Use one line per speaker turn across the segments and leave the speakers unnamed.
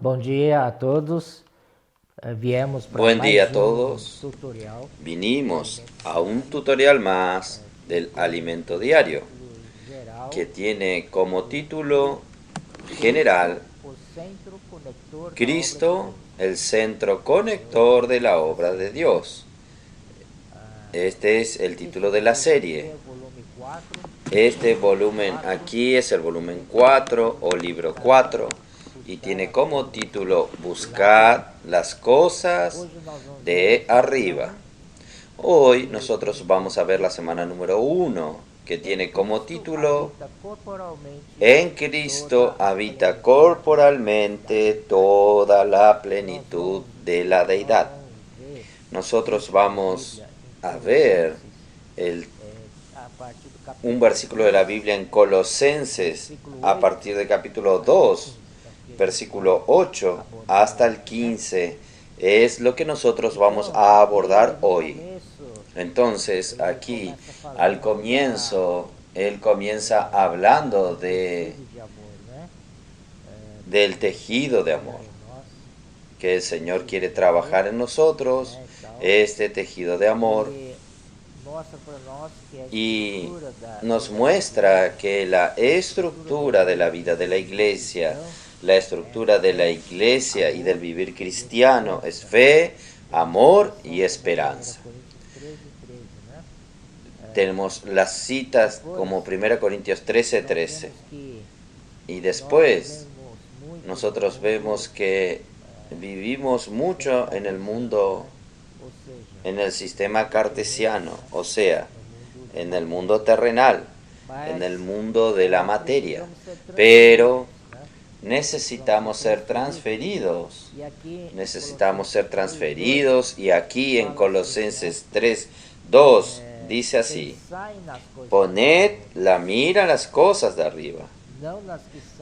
Bom dia a todos. Viemos para
Buen día a
mais
todos.
tutorial
Vinimos a un tutorial más del alimento diario
geral.
que tiene como título general
O centro conector da obra de
Cristo,
Deus.
el centro conector de la obra de Dios. Este es el título de la serie.
Volume 4.
Este volumen aquí es el volumen 4 o libro 4 y tiene como título Buscad las cosas
Hoje nós vamos
de arriba. Hoy nosotros vamos a ver la semana número 1, que tiene como título
habita corporalmente
En Cristo habita corporalmente toda la plenitud de la deidad.
ver
Nosotros vamos a ver el,
a partir do
un
capítulo
versículo de la
3,
Biblia en Colosenses
versículo
a
8,
partir del capítulo 2, versículo 8 hasta el 15. Es lo que nosotros vamos a abordar hoy. Entonces, aquí, al comienzo, él comienza hablando del tejido de amor, que el Señor quiere trabajar en nosotros, este tejido de amor, y nos muestra que la estructura de la vida de la iglesia, la estructura de la iglesia y del vivir cristiano es fe, amor y esperanza. Tenemos las citas como 1 Corintios 13:13. Y después nosotros vemos que vivimos mucho en el mundo, en el sistema cartesiano, o sea, en el mundo terrenal, en el mundo de la materia. Pero necesitamos ser transferidos. Necesitamos ser transferidos y aquí en Colosenses 3:2 dice así: poned la mira en las cosas de arriba,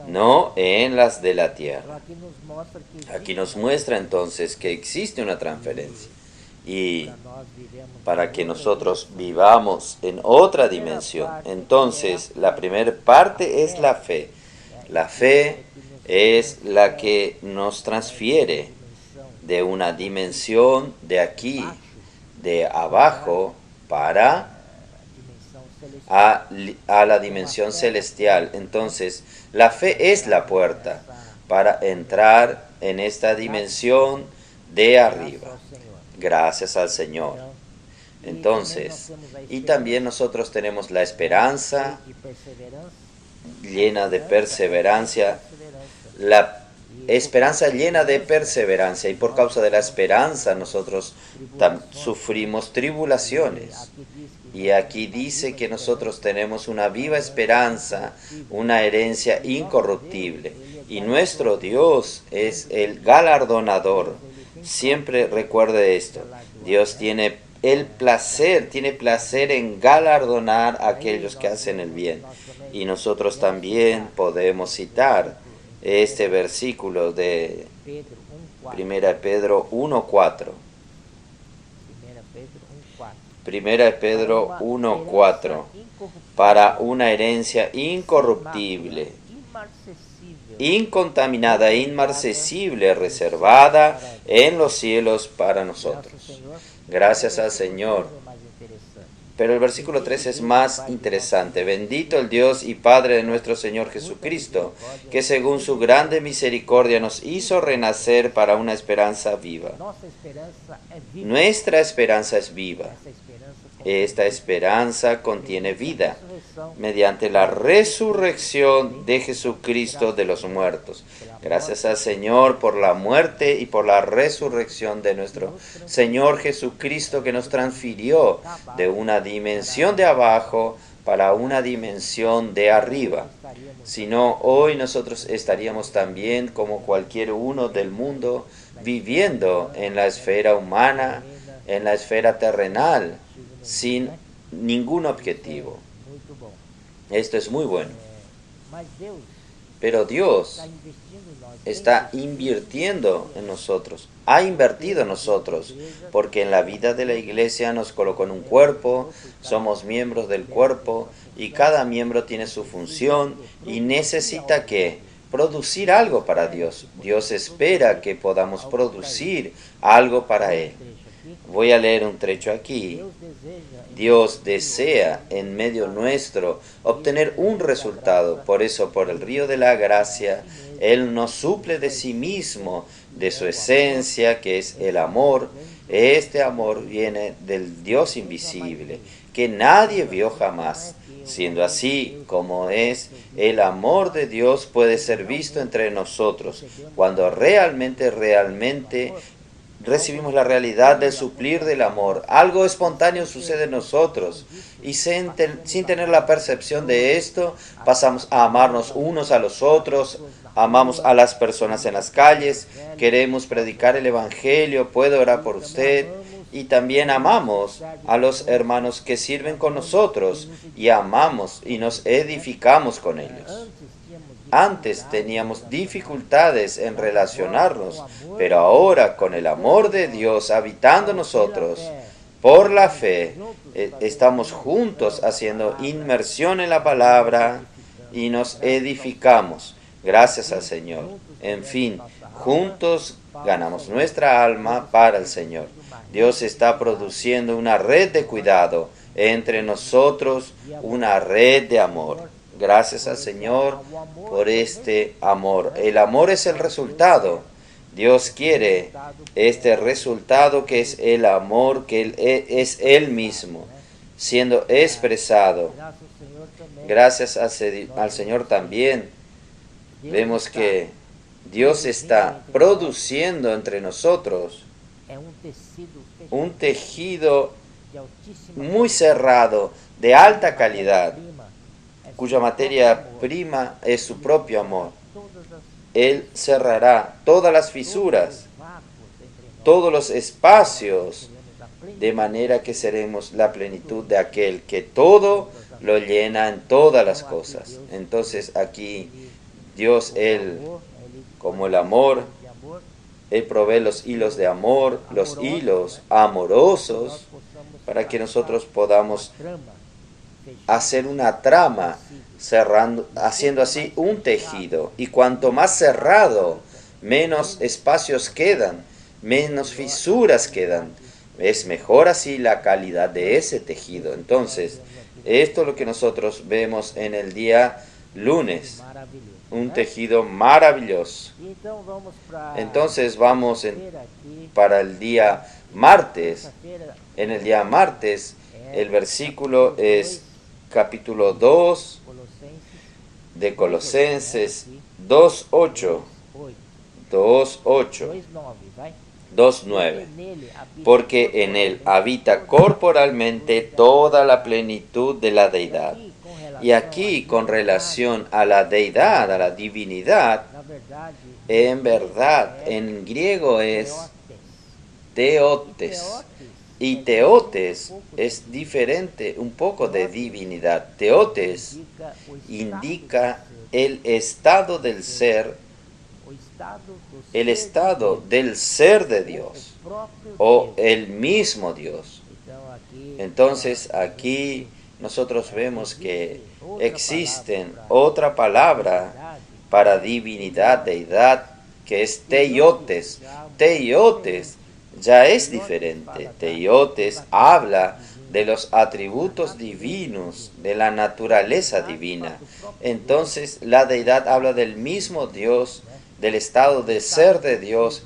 no en las de la tierra. Aquí nos muestra entonces que existe una transferencia. Y para que nosotros vivamos en otra dimensión. Entonces, la primera parte es la fe. La fe es la que nos transfiere de una dimensión de aquí, de abajo, para a la dimensión celestial. Entonces, la fe es la puerta para entrar en esta dimensión de arriba. Gracias al Señor. Entonces, y también nosotros tenemos la esperanza llena de perseverancia, la esperanza llena de perseverancia, y por causa de la esperanza nosotros sufrimos tribulaciones. Y aquí dice que nosotros tenemos una viva esperanza, una herencia incorruptible. Y nuestro Dios es el galardonador. Siempre recuerde esto. Dios tiene placer en galardonar a aquellos que hacen el bien. Y nosotros también podemos citar este versículo de 1 Pedro 1:4. 1 Pedro 1:4, para una herencia incorruptible, incontaminada e inmarcesible, reservada en los cielos para nosotros. Gracias al Señor. Pero el versículo 3 es más interesante. Bendito el Dios y Padre de nuestro Señor Jesucristo, que según su grande misericordia nos hizo renacer para una esperanza viva. Nuestra esperanza es viva. Esta esperanza contiene vida mediante la resurrección de Jesucristo de los muertos. Gracias al Señor por la muerte y por la resurrección de nuestro Señor Jesucristo, que nos transfirió de una dimensión de abajo para una dimensión de arriba. Si no, hoy nosotros estaríamos también como cualquier uno del mundo viviendo en la esfera humana, en la esfera terrenal, sin ningún objetivo. Esto es muy bueno. Pero Dios está invirtiendo en nosotros, ha invertido en nosotros, porque en la vida de la iglesia nos colocó en un cuerpo, somos miembros del cuerpo y cada miembro tiene su función y necesita que producir algo para Dios. Dios espera que podamos producir algo para Él. Voy a leer un trecho aquí. Dios desea en medio nuestro obtener un resultado. Por eso, por el río de la gracia, Él nos suple de sí mismo, de su esencia, que es el amor. Este amor viene del Dios invisible, que nadie vio jamás. Siendo así como es, el amor de Dios puede ser visto entre nosotros, cuando realmente recibimos la realidad del suplir del amor. Algo espontáneo sucede en nosotros y sin tener la percepción de esto, pasamos a amarnos unos a los otros, amamos a las personas en las calles, queremos predicar el Evangelio, puedo orar por usted, y también amamos a los hermanos que sirven con nosotros y amamos y nos edificamos con ellos. Antes teníamos dificultades en relacionarnos, pero ahora con el amor de Dios habitando nosotros, por la fe, estamos juntos haciendo inmersión en la palabra y nos edificamos. Gracias al Señor. En fin, juntos ganamos nuestra alma para el Señor. Dios está produciendo una red de cuidado entre nosotros, una red de amor. Gracias al Señor por este amor. El amor es el resultado. Dios quiere este resultado que es el amor, que es Él mismo, siendo expresado. Gracias al Señor también vemos que Dios está produciendo entre nosotros un tejido muy cerrado, de alta calidad, cuya materia prima es su propio amor. Él cerrará todas las fisuras, todos los espacios, de manera que seremos la plenitud de aquel que todo lo llena en todas las cosas. Entonces aquí Dios, Él, como el amor, Él provee los hilos de amor, los hilos amorosos, para que nosotros podamos hacer una trama, haciendo así un tejido. Y cuanto más cerrado, menos espacios quedan, menos fisuras quedan. Es mejor así la calidad de ese tejido. Entonces, esto es lo que nosotros vemos en el día lunes. Un tejido maravilloso. Entonces vamos para el día martes. En el día martes, el versículo es capítulo 2 de Colosenses 2:8. 2:9. Porque en Él habita corporalmente toda la plenitud de la deidad. Y aquí, con relación a la deidad, a la divinidad, en verdad, en griego es teotes. Y teotes es diferente un poco de divinidad. Teotes indica el estado del ser, el estado del ser de Dios, o el mismo Dios. Entonces aquí nosotros vemos que existen otra palabra para divinidad, deidad, que es teiotes. Teiotes ya es diferente. Teiotes habla de los atributos divinos, de la naturaleza divina. Entonces la deidad habla del mismo Dios, del estado de ser de Dios,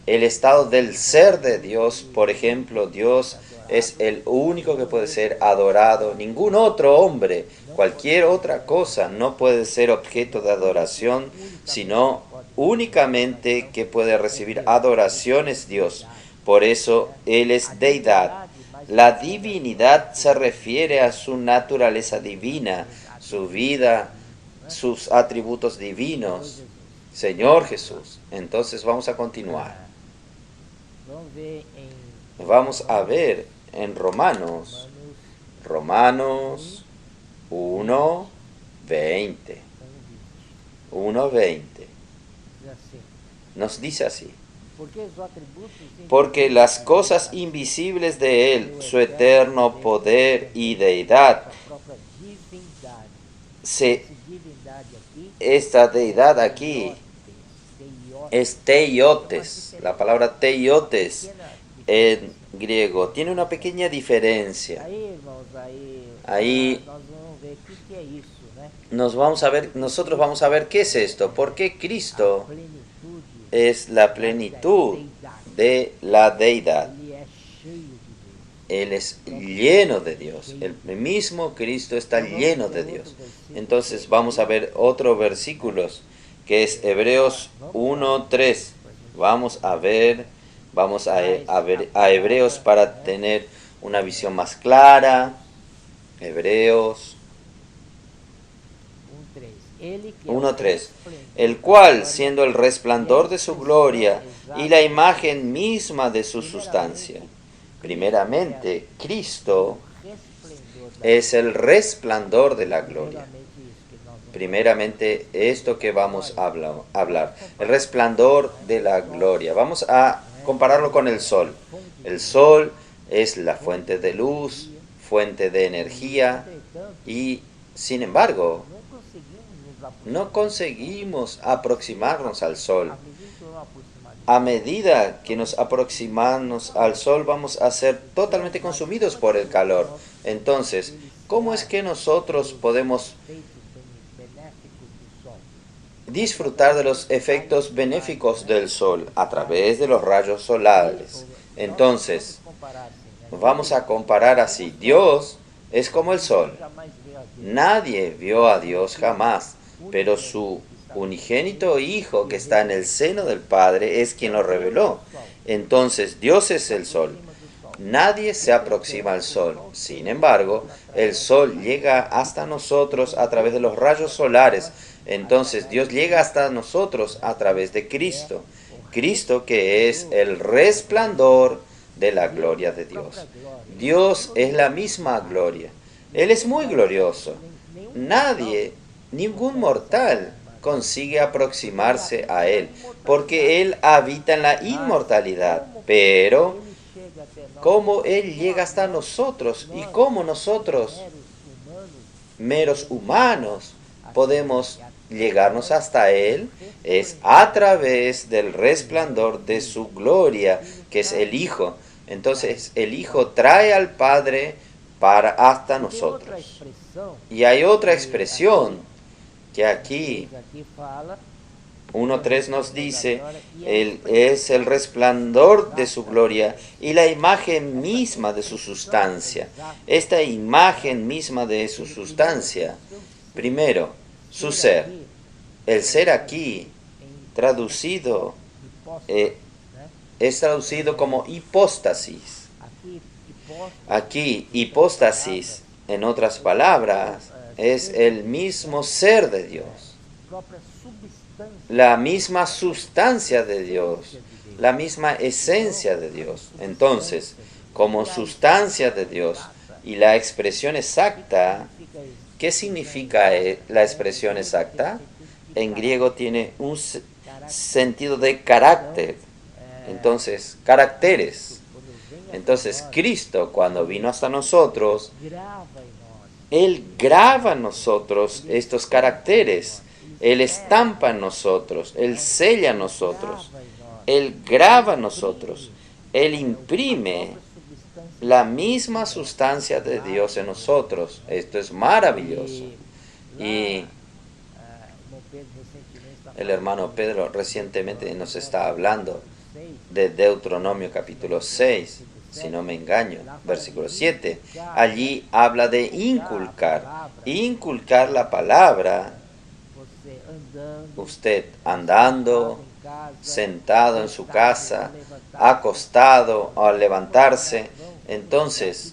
el estado del ser de Dios. Por ejemplo, Dios es el único que puede ser adorado. Ningún otro hombre, cualquier otra cosa no puede ser objeto de adoración, sino únicamente que puede recibir adoración es Dios. Por eso Él es deidad. La divinidad se refiere a su naturaleza divina, su vida, sus atributos divinos. Señor Jesús. Entonces vamos a continuar. Vamos a ver en Romanos 1:20. 1:20. Nos dice así. Porque las cosas invisibles de Él, su eterno poder y deidad, esta deidad aquí es teiotes. La palabra teiotes en griego tiene una pequeña diferencia. Ahí nosotros vamos a ver qué es esto. ¿Por qué Cristo es la plenitud de la deidad? Él es lleno de Dios. El mismo Cristo está lleno de Dios. Entonces vamos a ver otros versículos, que es Hebreos 1:3. Vamos a ver a Hebreos para tener una visión más clara. Hebreos 1:3. El cual, siendo el resplandor de su gloria y la imagen misma de su sustancia. Primeramente, Cristo es el resplandor de la gloria. Primeramente, esto que vamos a hablar, el resplandor de la gloria. Vamos a compararlo con el sol. El sol es la fuente de luz, fuente de energía, y sin embargo, no conseguimos aproximarnos al sol. A medida que nos aproximamos al sol, vamos a ser totalmente consumidos por el calor. Entonces, ¿cómo es que nosotros podemos disfrutar de los efectos benéficos del sol? A través de los rayos solares. Entonces, vamos a comparar así. Dios es como el sol. Nadie vio a Dios jamás, pero su unigénito Hijo que está en el seno del Padre es quien lo reveló. Entonces, Dios es el sol. Nadie se aproxima al sol. Sin embargo, el sol llega hasta nosotros a través de los rayos solares. Entonces, Dios llega hasta nosotros a través de Cristo. Cristo que es el resplandor de la gloria de Dios. Dios es la misma gloria. Él es muy glorioso. Ningún mortal consigue aproximarse a Él, porque Él habita en la inmortalidad. Pero, ¿cómo Él llega hasta nosotros? Y cómo nosotros, meros humanos, podemos llegarnos hasta Él, es a través del resplandor de su gloria, que es el Hijo. Entonces, el Hijo trae al Padre para hasta nosotros. Y hay otra expresión que aquí 1:3 nos dice, Él es el resplandor de su gloria y la imagen misma de su sustancia. Esta imagen misma de su sustancia, primero, su ser. El ser aquí, traducido, es traducido como hipóstasis. Aquí, hipóstasis, en otras palabras, es el mismo ser de Dios, la misma sustancia de Dios, la misma esencia de Dios. Entonces, como sustancia de Dios y la expresión exacta, ¿qué significa la expresión exacta? En griego tiene un sentido de carácter. Entonces, caracteres. Entonces, Cristo, cuando vino hasta nosotros, Él graba en nosotros estos caracteres. Él estampa en nosotros. Él sella en nosotros. Él graba en nosotros. Él imprime la misma sustancia de Dios en nosotros. Esto es maravilloso. Y el hermano Pedro recientemente nos está hablando de Deuteronomio capítulo 6, si no me engaño, versículo 7. Allí habla de inculcar la palabra. Usted andando, sentado en su casa, acostado, al levantarse. Entonces,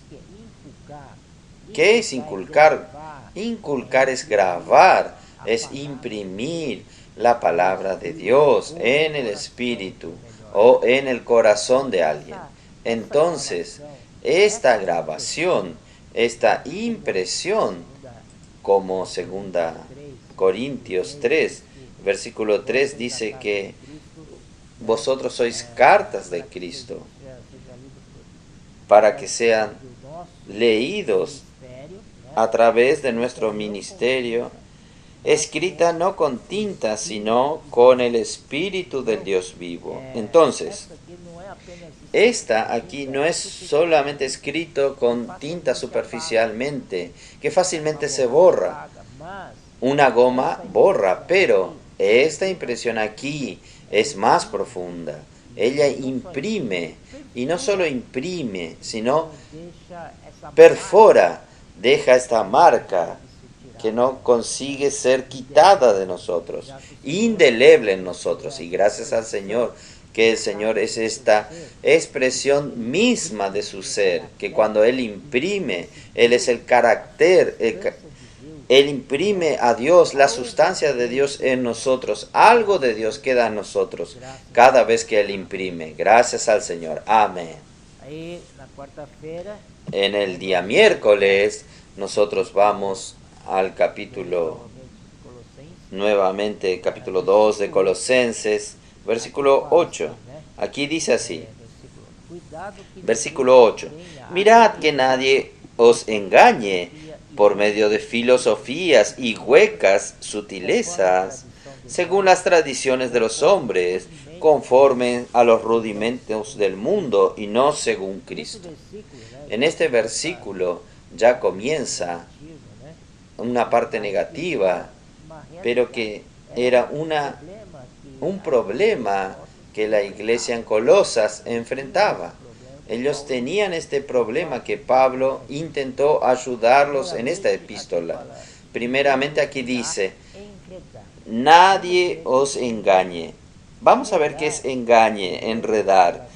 ¿qué es inculcar? Inculcar es grabar, es imprimir la palabra de Dios en el espíritu o en el corazón de alguien. Entonces, esta grabación, esta impresión, como 2 Corintios 3, versículo 3 dice que vosotros sois cartas de Cristo para que sean leídos a través de nuestro ministerio escrita no con tinta, sino con el Espíritu del Dios vivo. Entonces, esta aquí no es solamente escrito con tinta superficialmente, que fácilmente se borra. Una goma borra, pero esta impresión aquí es más profunda. Ella imprime, y no solo imprime, sino perfora, deja esta marca que no consigue ser quitada de nosotros, indeleble en nosotros. Y gracias al Señor, que el Señor es esta expresión misma de su ser, que cuando Él imprime, Él es el carácter, Él imprime a Dios, la sustancia de Dios en nosotros, algo de Dios queda en nosotros cada vez que Él imprime. Gracias al Señor. Amén. En el día miércoles nosotros vamos al capítulo, nuevamente capítulo 2 de Colosenses, versículo 8. Aquí dice así, versículo 8. Mirad que nadie os engañe por medio de filosofías y huecas sutilezas, según las tradiciones de los hombres, conforme a los rudimentos del mundo y no según Cristo. En este versículo ya comienza una parte negativa, pero que era un problema que la iglesia en Colosas enfrentaba. Ellos tenían este problema que Pablo intentó ayudarlos en esta epístola. Primeramente aquí dice, nadie os engañe. Vamos a ver qué es engañe, enredar.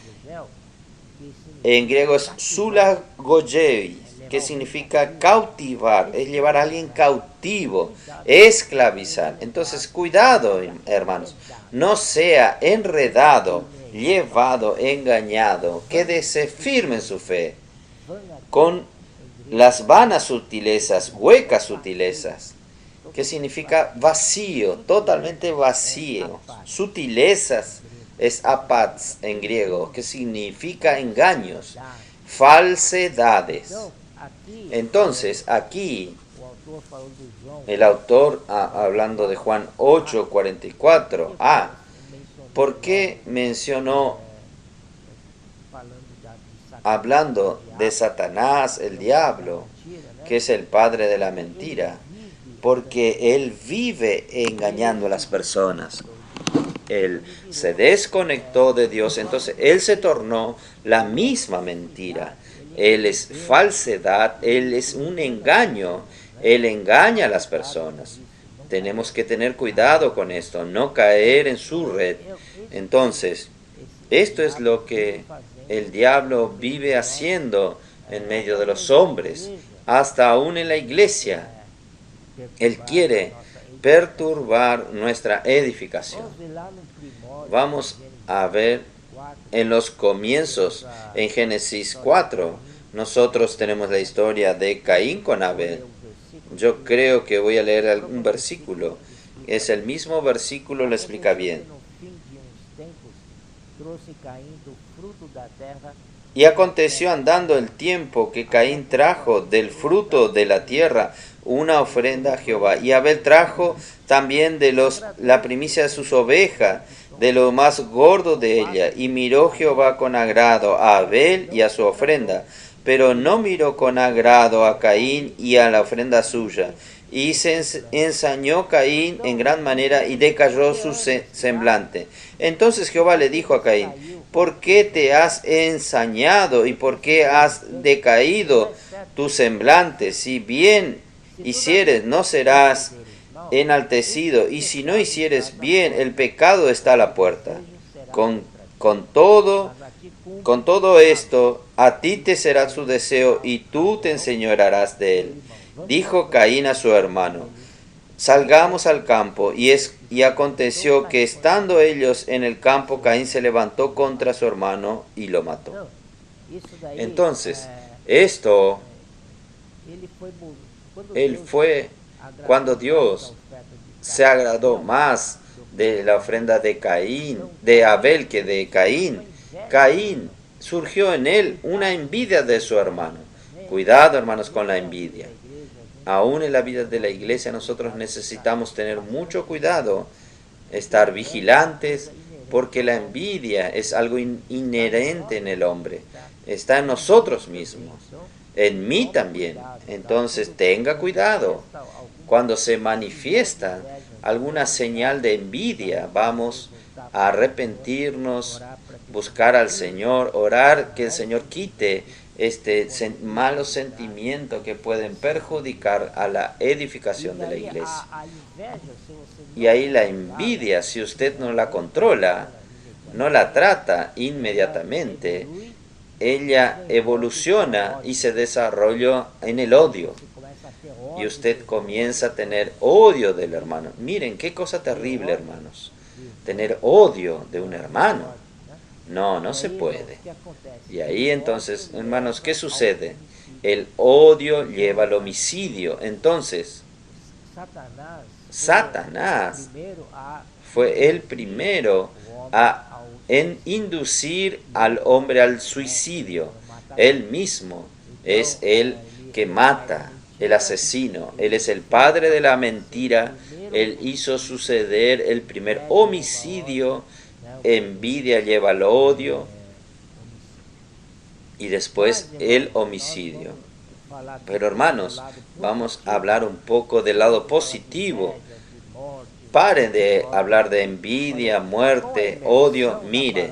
En griego es sulagogeis, que significa cautivar, es llevar a alguien cautivo, esclavizar. Entonces, cuidado, hermanos, no sea enredado, llevado, engañado, quédese firme en su fe, con las vanas sutilezas, huecas sutilezas, que significa vacío, totalmente vacío. Sutilezas es apats en griego, que significa engaños, falsedades. Entonces, aquí el autor, hablando de Juan 8:44, ¿por qué mencionó, hablando de Satanás, el diablo, que es el padre de la mentira? Porque él vive engañando a las personas. Él se desconectó de Dios, entonces él se tornó la misma mentira. Él es falsedad, él es un engaño, él engaña a las personas. Tenemos que tener cuidado con esto, no caer en su red. Entonces, esto es lo que el diablo vive haciendo en medio de los hombres, hasta aún en la iglesia. Él quiere perturbar nuestra edificación. Vamos a ver en los comienzos, en Génesis 4, nosotros tenemos la historia de Caín con Abel. Yo creo que voy a leer algún versículo. Es el mismo versículo, lo explica bien. Y aconteció andando el tiempo que Caín trajo del fruto de la tierra una ofrenda a Jehová. Y Abel trajo también de la primicia de sus ovejas, de lo más gordo de ella. Y miró Jehová con agrado a Abel y a su ofrenda, pero no miró con agrado a Caín y a la ofrenda suya. Y se ensañó Caín en gran manera y decayó su semblante. Entonces Jehová le dijo a Caín, ¿por qué te has ensañado y por qué has decaído tu semblante? Si bien hicieres, no serás enaltecido, y si no hicieres bien, el pecado está a la puerta. Con todo esto, a ti te será su deseo, y tú te enseñorearás de él. Dijo Caín a su hermano, salgamos al campo, y aconteció que estando ellos en el campo, Caín se levantó contra su hermano y lo mató. Entonces, esto, él fue cuando Dios se agradó más de la ofrenda de Caín, de Abel, que de Caín. Caín, surgió en él una envidia de su hermano. Cuidado, hermanos, con la envidia. aún en la vida de la iglesia nosotros necesitamos tener mucho cuidado, estar vigilantes, porque la envidia es algo inherente en el hombre, está en nosotros mismos, en mí también. Entonces tenga cuidado. Cuando se manifiesta alguna señal de envidia, vamos a arrepentirnos, buscar al Señor, orar que el Señor quite este malo sentimiento que pueden perjudicar a la edificación de la iglesia. Y ahí la envidia, si usted no la controla, no la trata inmediatamente, ella evoluciona y se desarrolla en el odio. Y usted comienza a tener odio del hermano. Miren, qué cosa terrible, hermanos. Tener odio de un hermano. No, no se puede. Y ahí entonces, hermanos, ¿qué sucede? El odio lleva al homicidio. Entonces, Satanás fue el primero en inducir al hombre al suicidio. Él mismo es el que mata, el asesino. Él es el padre de la mentira. Él hizo suceder el primer homicidio. Envidia lleva al odio y después el homicidio. Pero hermanos, vamos a hablar un poco del lado positivo. Paren de hablar de envidia, muerte, odio. Mire,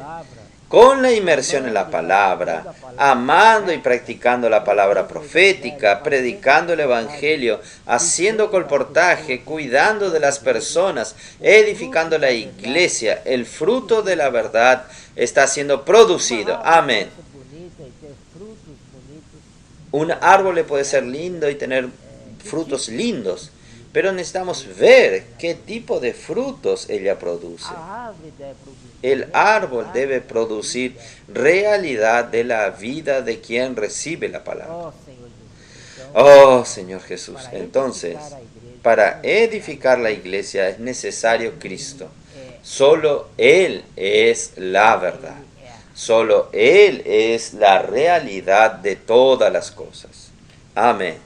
con la inmersión en la palabra, amando y practicando la palabra profética, predicando el evangelio, haciendo colportaje, cuidando de las personas, edificando la iglesia, el fruto de la verdad está siendo producido. Amén. Un árbol le puede ser lindo y tener frutos lindos, pero necesitamos ver qué tipo de frutos ella produce. El árbol debe producir realidad de la vida de quien recibe la palabra. Oh, Señor Jesús. Entonces, para edificar la iglesia es necesario Cristo. Solo Él es la verdad. Solo Él es la realidad de todas las cosas. Amén.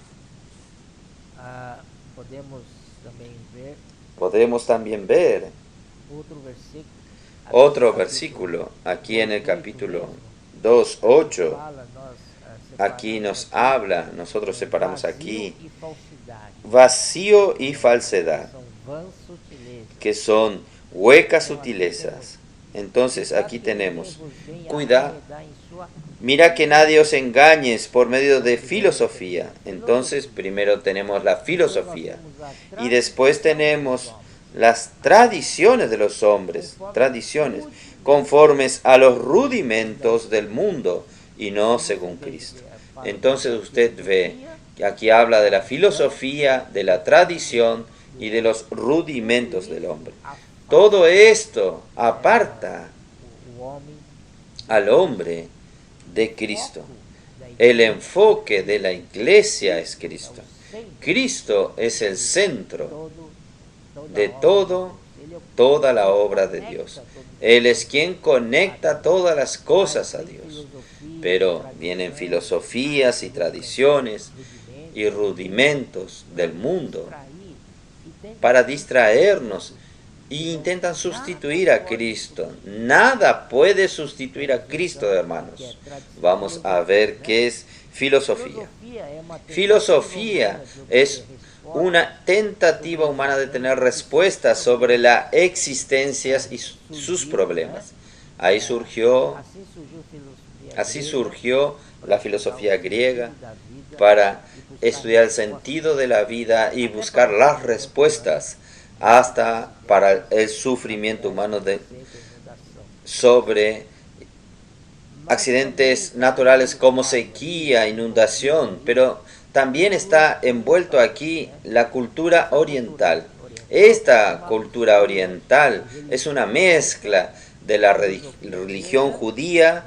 Podemos también ver otro versículo aquí en el capítulo 2:8. Aquí nos habla, nosotros separamos aquí, vacío y falsedad, que son huecas sutilezas. Entonces aquí tenemos, cuidado, mira que nadie os engañes por medio de filosofía. Entonces primero tenemos la filosofía y después tenemos las tradiciones de los hombres, tradiciones conformes a los rudimentos del mundo y no según Cristo. Entonces usted ve que aquí habla de la filosofía, de la tradición y de los rudimentos del hombre. Todo esto aparta al hombre de Cristo. El enfoque de la iglesia es Cristo. Cristo es el centro de toda la obra de Dios. Él es quien conecta todas las cosas a Dios. Pero vienen filosofías y tradiciones y rudimentos del mundo para distraernos e intentan sustituir a Cristo. Nada puede sustituir a Cristo, hermanos. Vamos a ver qué es filosofía. Filosofía es una tentativa humana de tener respuestas sobre la existencia y sus problemas. Así surgió la filosofía griega para estudiar el sentido de la vida y buscar las respuestas hasta para el sufrimiento humano sobre accidentes naturales como sequía, inundación, pero también está envuelto aquí la cultura oriental. Esta cultura oriental es una mezcla de la religión judía,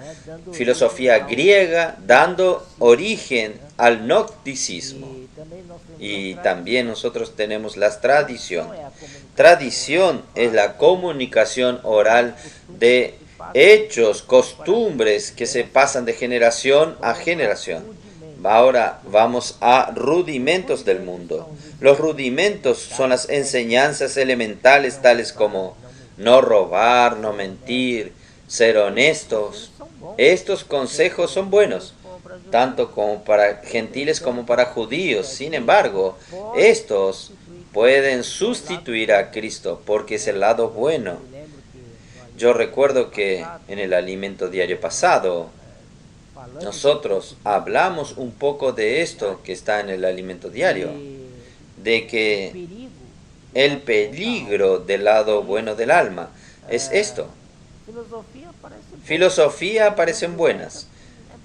filosofía griega, dando origen al gnosticismo. Y también nosotros tenemos la tradición. Tradición es la comunicación oral de hechos, costumbres que se pasan de generación a generación. Ahora vamos a rudimentos del mundo. Los rudimentos son las enseñanzas elementales tales como no robar, no mentir, ser honestos. Estos consejos son buenos, tanto como para gentiles como para judíos. Sin embargo, estos pueden sustituir a Cristo porque es el lado bueno. Yo recuerdo que en el alimento diario pasado, nosotros hablamos un poco de esto que está en el alimento diario, de que el peligro del lado bueno del alma es esto. Filosofía parecen buenas,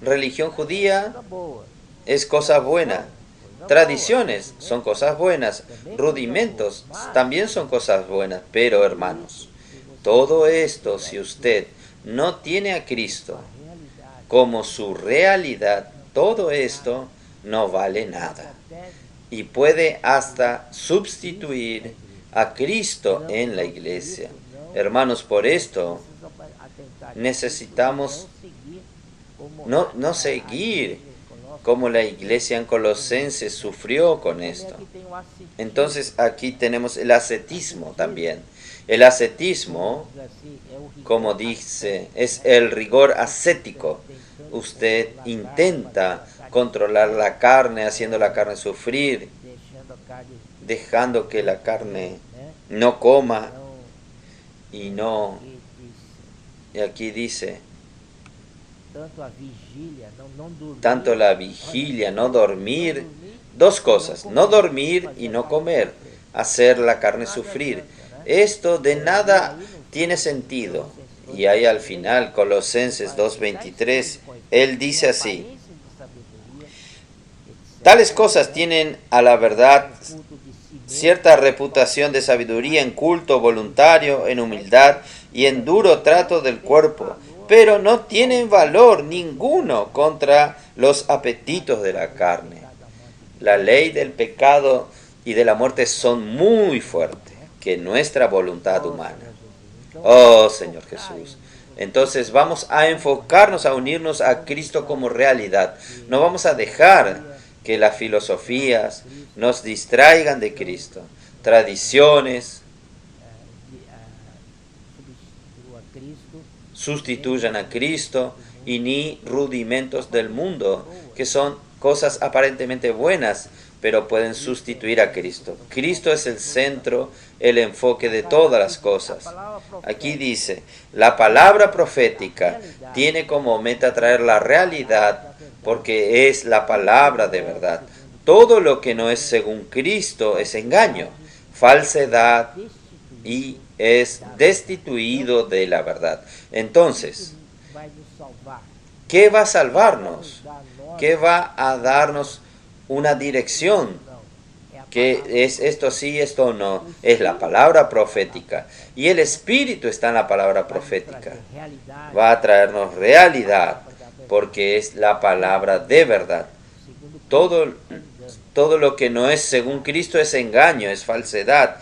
religión judía es cosa buena, tradiciones son cosas buenas, rudimentos también son cosas buenas, pero hermanos, todo esto, si usted no tiene a Cristo como su realidad, todo esto no vale nada. Y puede hasta sustituir a Cristo en la iglesia. Hermanos, por esto necesitamos no seguir como la iglesia en Colosenses sufrió con esto. Entonces aquí tenemos el ascetismo también. El ascetismo, como dice, es el rigor ascético. Usted intenta controlar la carne, haciendo la carne sufrir, dejando que la carne no coma y no. Y aquí dice, tanto la vigilia, no dormir, dos cosas, no dormir y no comer, hacer la carne sufrir. Esto de nada tiene sentido. Y ahí al final, Colosenses 2:23, él dice así: tales cosas tienen a la verdad cierta reputación de sabiduría en culto voluntario, en humildad y en duro trato del cuerpo, pero no tienen valor ninguno contra los apetitos de la carne. La ley del pecado y de la muerte son muy fuertes que nuestra voluntad humana. Oh Señor Jesús. Entonces vamos a enfocarnos a unirnos a Cristo como realidad. No vamos a dejar que las filosofías nos distraigan de Cristo. Tradiciones sustituyan a Cristo y ni rudimentos del mundo, que son cosas aparentemente buenas, pero pueden sustituir a Cristo. Cristo es el centro, el enfoque de todas las cosas. Aquí dice, la palabra profética tiene como meta traer la realidad, porque es la palabra de verdad. Todo lo que no es según Cristo es engaño, falsedad y es destituido de la verdad. Entonces, ¿qué va a salvarnos? ¿Qué va a darnos una dirección? ¿Qué es esto sí, esto no? Es la palabra profética. Y el Espíritu está en la palabra profética. Va a traernos realidad, porque es la palabra de verdad. Todo lo que no es según Cristo es engaño, es falsedad,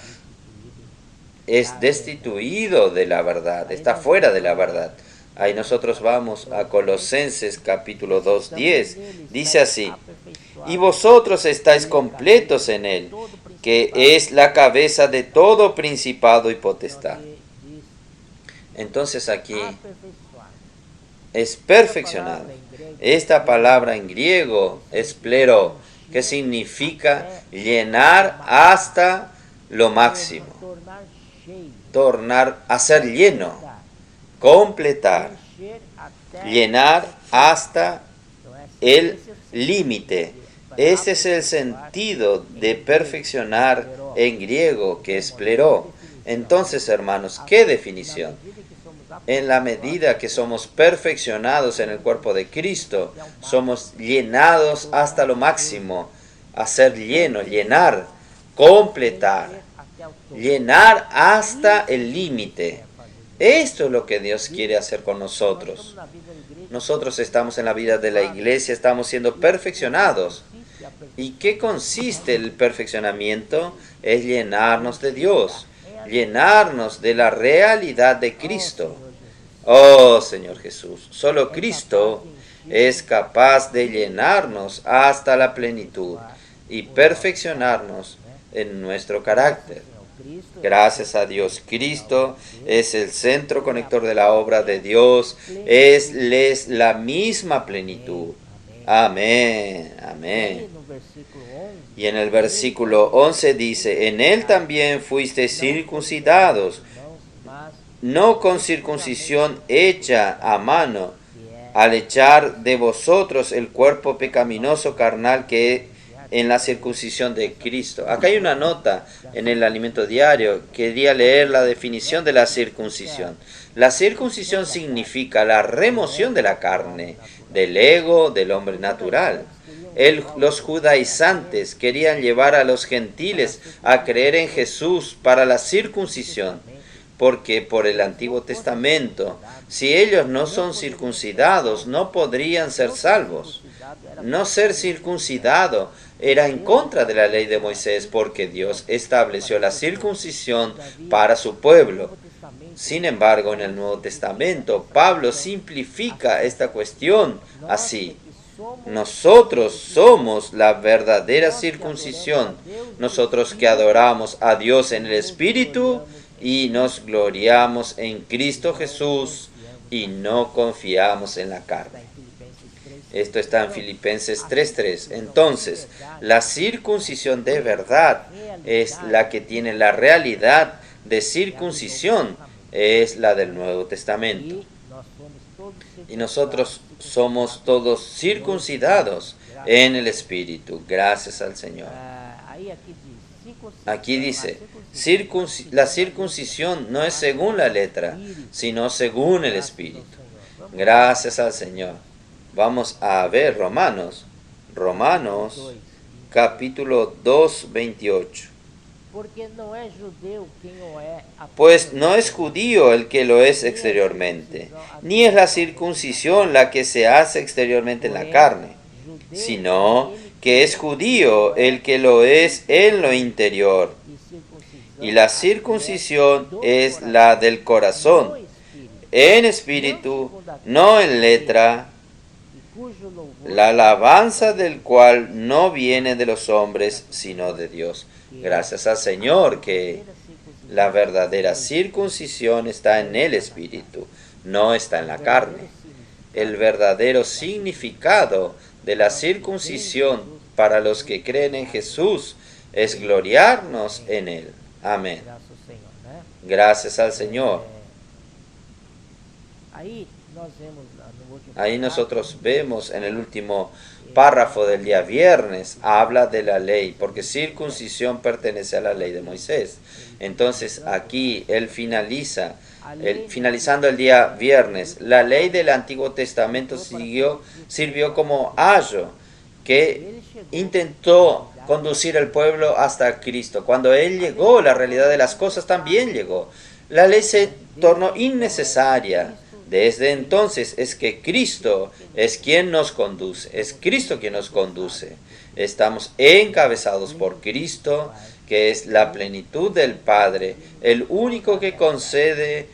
es destituido de la verdad, está fuera de la verdad. Ahí nosotros vamos a Colosenses capítulo 2:10. Dice así: y vosotros estáis completos en él, que es la cabeza de todo principado y potestad. Entonces aquí es perfeccionado. Esta palabra en griego es plero, que significa llenar hasta lo máximo. Tornar a ser lleno, completar, llenar hasta el límite. Ese es el sentido de perfeccionar en griego, que es plero. Entonces, hermanos, ¿qué definición? En la medida que somos perfeccionados en el cuerpo de Cristo, somos llenados hasta lo máximo, a ser lleno, llenar, completar, llenar hasta el límite. Esto es lo que Dios quiere hacer con nosotros. Nosotros estamos en la vida de la iglesia, estamos siendo perfeccionados. ¿Y qué consiste el perfeccionamiento? Es llenarnos de Dios, llenarnos de la realidad de Cristo. Oh Señor Jesús, solo Cristo es capaz de llenarnos hasta la plenitud y perfeccionarnos en nuestro carácter. Gracias a Dios, Cristo es el centro conector de la obra de Dios, es la misma plenitud. Amén, amén. Y en el versículo 11 dice, en él también fuisteis circuncidados, no con circuncisión hecha a mano, al echar de vosotros el cuerpo pecaminoso carnal que en la circuncisión de Cristo. Acá hay una nota en el alimento diario. Quería leer la definición de la circuncisión. La circuncisión significa la remoción de la carne, del ego, del hombre natural. Los judaizantes querían llevar a los gentiles a creer en Jesús para la circuncisión, porque por el Antiguo Testamento, si ellos no son circuncidados, no podrían ser salvos. No ser circuncidado era en contra de la ley de Moisés, porque Dios estableció la circuncisión para su pueblo. Sin embargo, en el Nuevo Testamento, Pablo simplifica esta cuestión así. Nosotros somos la verdadera circuncisión, nosotros que adoramos a Dios en el Espíritu y nos gloriamos en Cristo Jesús y no confiamos en la carne. Esto está en Filipenses 3:3. Entonces, la circuncisión de verdad es la que tiene la realidad de circuncisión, es la del Nuevo Testamento. Y nosotros somos todos circuncidados en el Espíritu, gracias al Señor. Aquí dice, la circuncisión no es según la letra, sino según el Espíritu. Gracias al Señor. Vamos a ver Romanos capítulo 2, 28. Pues no es judío el que lo es exteriormente, ni es la circuncisión la que se hace exteriormente en la carne, sino que es judío el que lo es en lo interior. Y la circuncisión es la del corazón, en espíritu, no en letra, la alabanza del cual no viene de los hombres, sino de Dios. Gracias al Señor que la verdadera circuncisión está en el espíritu, no está en la carne. El verdadero significado de la circuncisión para los que creen en Jesús es gloriarnos en Él. Amén. Gracias al Señor. Ahí nosotros vemos en el último párrafo del día viernes, habla de la ley, porque circuncisión pertenece a la ley de Moisés. Entonces aquí él finalizando el día viernes, la ley del Antiguo Testamento sirvió como ayo que intentó conducir al pueblo hasta Cristo. Cuando Él llegó, la realidad de las cosas también llegó. La ley se tornó innecesaria. Desde entonces es que Cristo es quien nos conduce, es Cristo quien nos conduce. Estamos encabezados por Cristo, que es la plenitud del Padre, el único que concede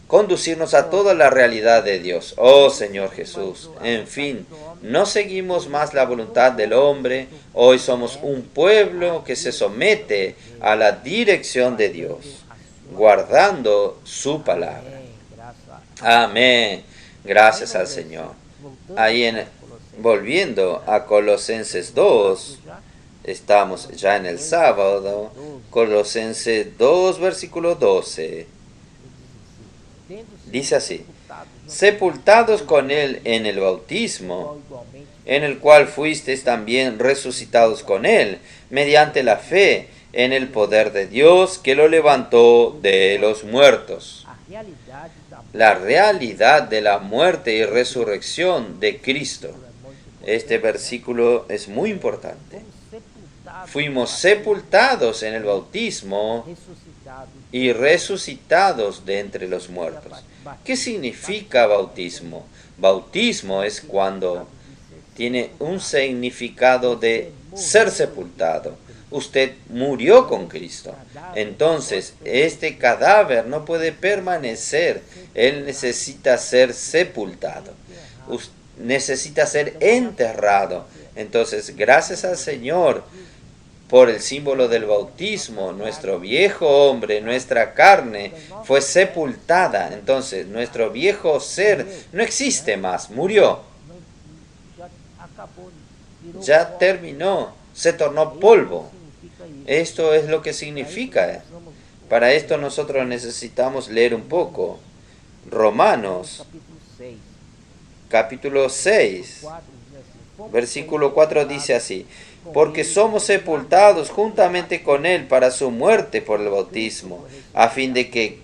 conducirnos a toda la realidad de Dios. Oh Señor Jesús, en fin, no seguimos más la voluntad del hombre, hoy somos un pueblo que se somete a la dirección de Dios, guardando su palabra. Amén. Gracias al Señor. Ahí volviendo a Colosenses 2, estamos ya en el sábado. Colosenses 2, versículo 12. Dice así: sepultados con Él en el bautismo, en el cual fuisteis también resucitados con Él, mediante la fe en el poder de Dios que lo levantó de los muertos. La realidad de la muerte y resurrección de Cristo. Este versículo es muy importante. Fuimos sepultados en el bautismo y resucitados de entre los muertos. ¿Qué significa bautismo? Bautismo es cuando tiene un significado de ser sepultado. Usted murió con Cristo. Entonces, este cadáver no puede permanecer. Él necesita ser sepultado. necesita ser enterrado. Entonces, gracias al Señor por el símbolo del bautismo, nuestro viejo hombre, nuestra carne, fue sepultada. Entonces, nuestro viejo ser no existe más, murió. Ya terminó, se tornó polvo. Esto es lo que significa. Para esto nosotros necesitamos leer un poco. Romanos, capítulo 6, versículo 4 dice así: porque somos sepultados juntamente con Él para su muerte por el bautismo, a fin de que,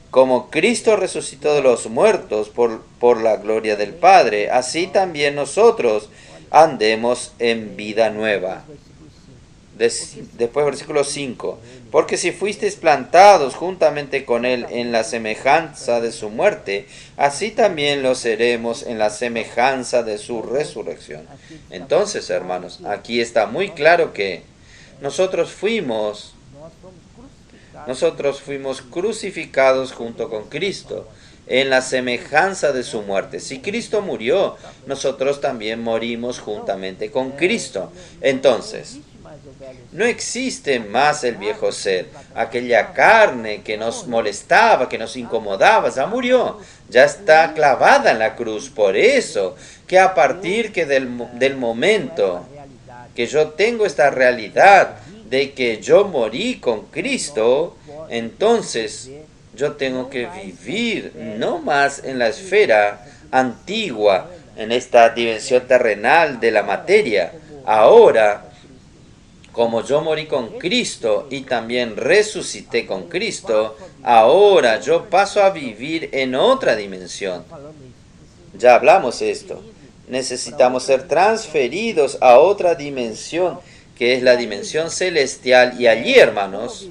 como Cristo resucitó de los muertos por la gloria del Padre, así también nosotros andemos en vida nueva. Después versículo 5, porque si fuisteis plantados juntamente con Él en la semejanza de su muerte, así también lo seremos en la semejanza de su resurrección. Entonces, hermanos, aquí está muy claro que nosotros fuimos crucificados junto con Cristo en la semejanza de su muerte. Si Cristo murió, nosotros también morimos juntamente con Cristo. Entonces, no existe más el viejo ser. Aquella carne que nos molestaba, que nos incomodaba, ya murió. Ya está clavada en la cruz. Por eso que a partir del momento que yo tengo esta realidad de que yo morí con Cristo, entonces yo tengo que vivir no más en la esfera antigua, en esta dimensión terrenal de la materia. Ahora, como yo morí con Cristo y también resucité con Cristo, ahora yo paso a vivir en otra dimensión. Ya hablamos esto. Necesitamos ser transferidos a otra dimensión, que es la dimensión celestial. Y allí, hermanos,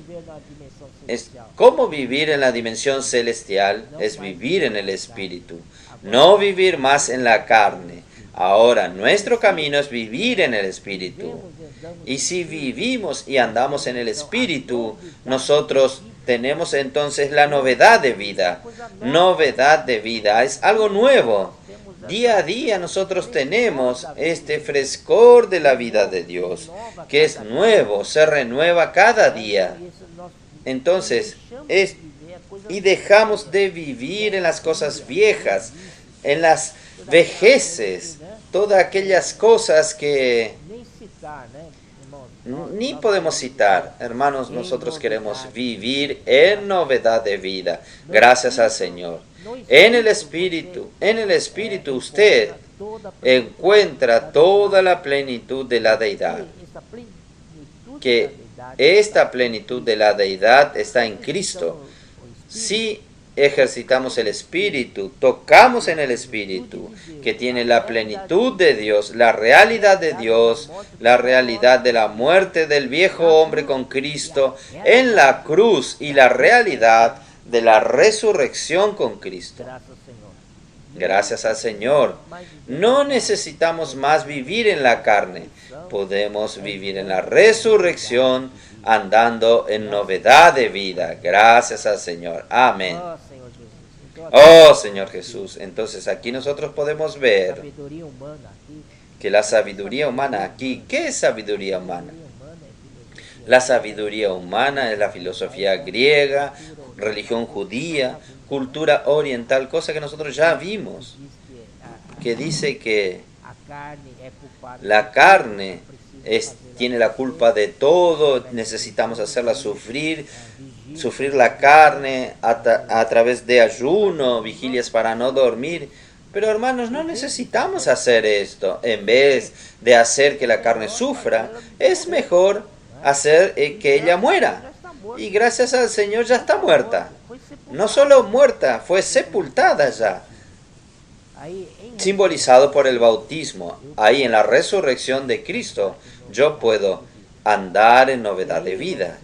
¿cómo vivir en la dimensión celestial? Es vivir en el Espíritu, no vivir más en la carne. Ahora, nuestro camino es vivir en el Espíritu. Y si vivimos y andamos en el Espíritu, nosotros tenemos entonces la novedad de vida. Novedad de vida, es algo nuevo. Día a día nosotros tenemos este frescor de la vida de Dios, que es nuevo, se renueva cada día. Entonces, y dejamos de vivir en las cosas viejas, en las vejeces, todas aquellas cosas que ni podemos citar. Hermanos, nosotros queremos vivir en novedad de vida, gracias al Señor. En el Espíritu usted encuentra toda la plenitud de la deidad. Que esta plenitud de la deidad está en Cristo. Si ejercitamos el Espíritu, tocamos en el Espíritu, que tiene la plenitud de Dios, la realidad de Dios, la realidad de la muerte del viejo hombre con Cristo en la cruz y la realidad de la resurrección con Cristo. Gracias al Señor. No necesitamos más vivir en la carne. Podemos vivir en la resurrección andando en novedad de vida. Gracias al Señor. Amén. Oh Señor Jesús. Entonces aquí nosotros podemos ver que la sabiduría humana aquí, ¿qué es sabiduría humana? La sabiduría humana es la filosofía griega, religión judía, cultura oriental, cosa que nosotros ya vimos, que dice que la carne tiene la culpa de todo, necesitamos hacerla sufrir la carne a través de ayuno, vigilias para no dormir. Pero hermanos, no necesitamos hacer esto. En vez de hacer que la carne sufra, es mejor hacer que ella muera. Y gracias al Señor ya está muerta. No solo muerta, fue sepultada ya. Simbolizado por el bautismo. Ahí en la resurrección de Cristo, yo puedo andar en novedad de vida.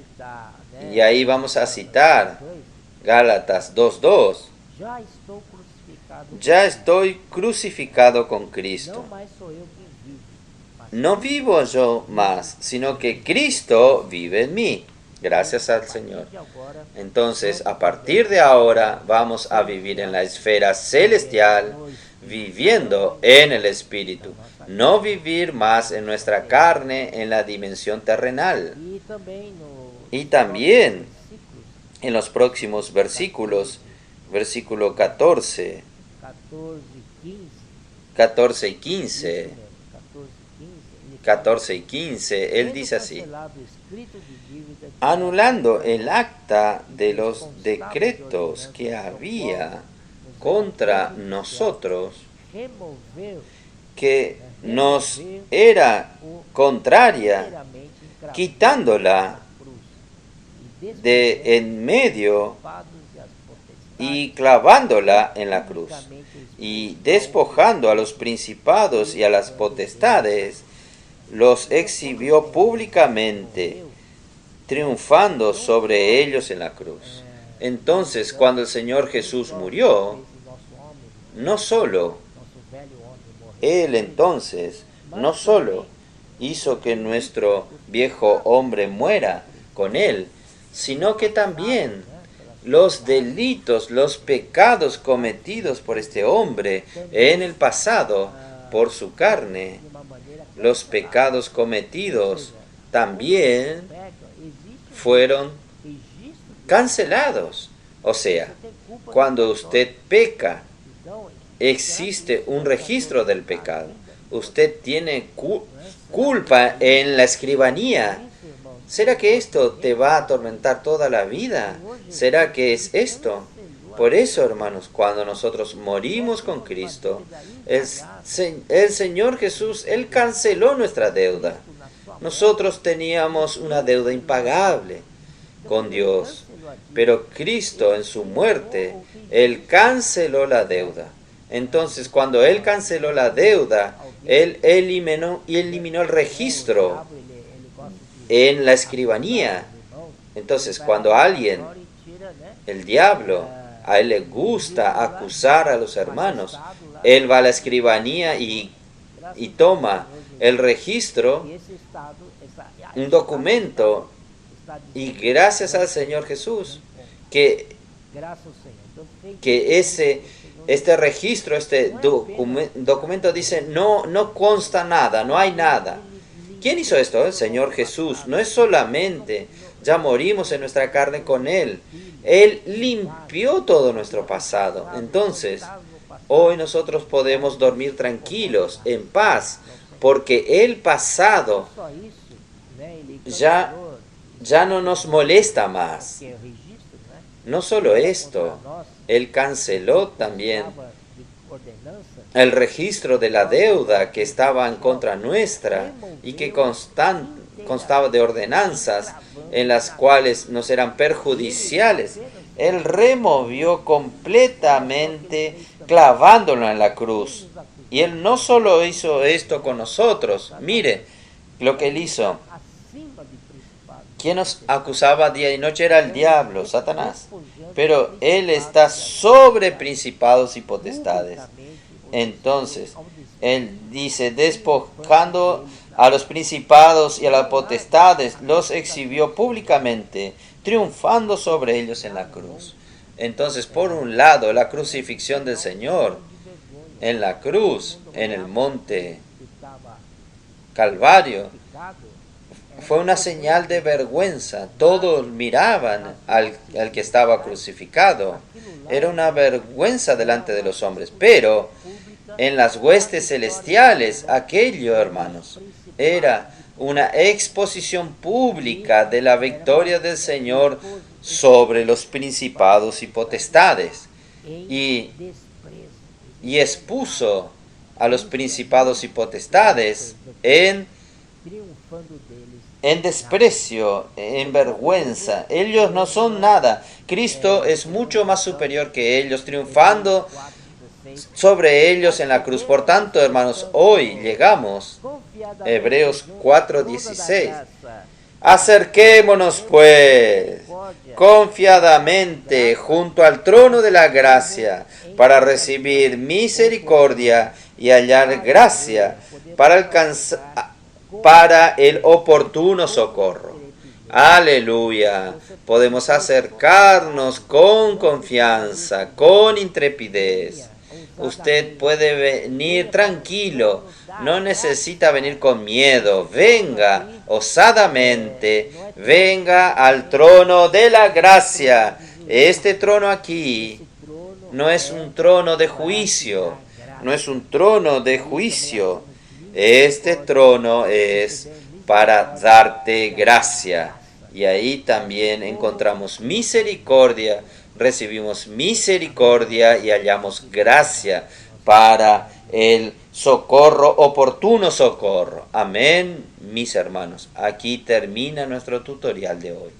Y ahí vamos a citar Gálatas 2:2. Ya estoy crucificado con Cristo. No vivo yo más, sino que Cristo vive en mí. Gracias al Señor. Entonces, a partir de ahora, vamos a vivir en la esfera celestial, viviendo en el Espíritu, no vivir más en nuestra carne en la dimensión terrenal. Y también en los próximos versículos, versículo 14, 14 y 15, 14 y 15, él dice así: anulando el acta de los decretos que había contra nosotros, que nos era contraria, quitándola de en medio y clavándola en la cruz, y despojando a los principados y a las potestades, los exhibió públicamente, triunfando sobre ellos en la cruz. Entonces, cuando el Señor Jesús murió, no solo hizo que nuestro viejo hombre muera con Él, sino que también los delitos, los pecados cometidos por este hombre en el pasado por su carne, los pecados cometidos también fueron cancelados. O sea, cuando usted peca, existe un registro del pecado. Usted tiene culpa en la escribanía. ¿Será que esto te va a atormentar toda la vida? ¿Será que es esto? Por eso, hermanos, cuando nosotros morimos con Cristo, el Señor Jesús, Él canceló nuestra deuda. Nosotros teníamos una deuda impagable con Dios, pero Cristo en su muerte, Él canceló la deuda. Entonces, cuando Él canceló la deuda, Él eliminó el registro en la escribanía. Entonces, cuando alguien, el diablo, a él le gusta acusar a los hermanos, él va a la escribanía y toma el registro, un documento, y gracias al Señor Jesús, que este registro, este documento dice, no consta nada, no hay nada. ¿Quién hizo esto? El Señor Jesús. No es solamente, ya morimos en nuestra carne con Él. Él limpió todo nuestro pasado. Entonces, hoy nosotros podemos dormir tranquilos, en paz, porque el pasado ya no nos molesta más. No solo esto, Él canceló también el registro de la deuda que estaba en contra nuestra y que constaba de ordenanzas en las cuales nos eran perjudiciales. Él removió completamente clavándolo en la cruz. Y Él no solo hizo esto con nosotros, mire lo que Él hizo. Quien nos acusaba día y noche era el diablo, Satanás. Pero Él está sobre principados y potestades. Entonces, Él dice, despojando a los principados y a las potestades, los exhibió públicamente, triunfando sobre ellos en la cruz. Entonces, por un lado, la crucifixión del Señor en la cruz, en el monte Calvario, fue una señal de vergüenza. Todos miraban al que estaba crucificado. Era una vergüenza delante de los hombres. Pero en las huestes celestiales, aquello, hermanos, era una exposición pública de la victoria del Señor sobre los principados y potestades. Y expuso a los principados y potestades en desprecio, en vergüenza. Ellos no son nada. Cristo es mucho más superior que ellos, triunfando sobre ellos en la cruz. Por tanto, hermanos, hoy llegamos, Hebreos 4:16. Acerquémonos, pues, confiadamente junto al trono de la gracia, para recibir misericordia y hallar gracia para el oportuno socorro. Aleluya. Podemos acercarnos con confianza, con intrepidez. Usted puede venir tranquilo, no necesita venir con miedo. Venga osadamente, venga al trono de la gracia. Este trono aquí no es un trono de juicio, no es un trono de juicio. Este trono es para darte gracia. Y ahí también encontramos misericordia, recibimos misericordia y hallamos gracia para el socorro, oportuno socorro. Amén, mis hermanos. Aquí termina nuestro tutorial de hoy.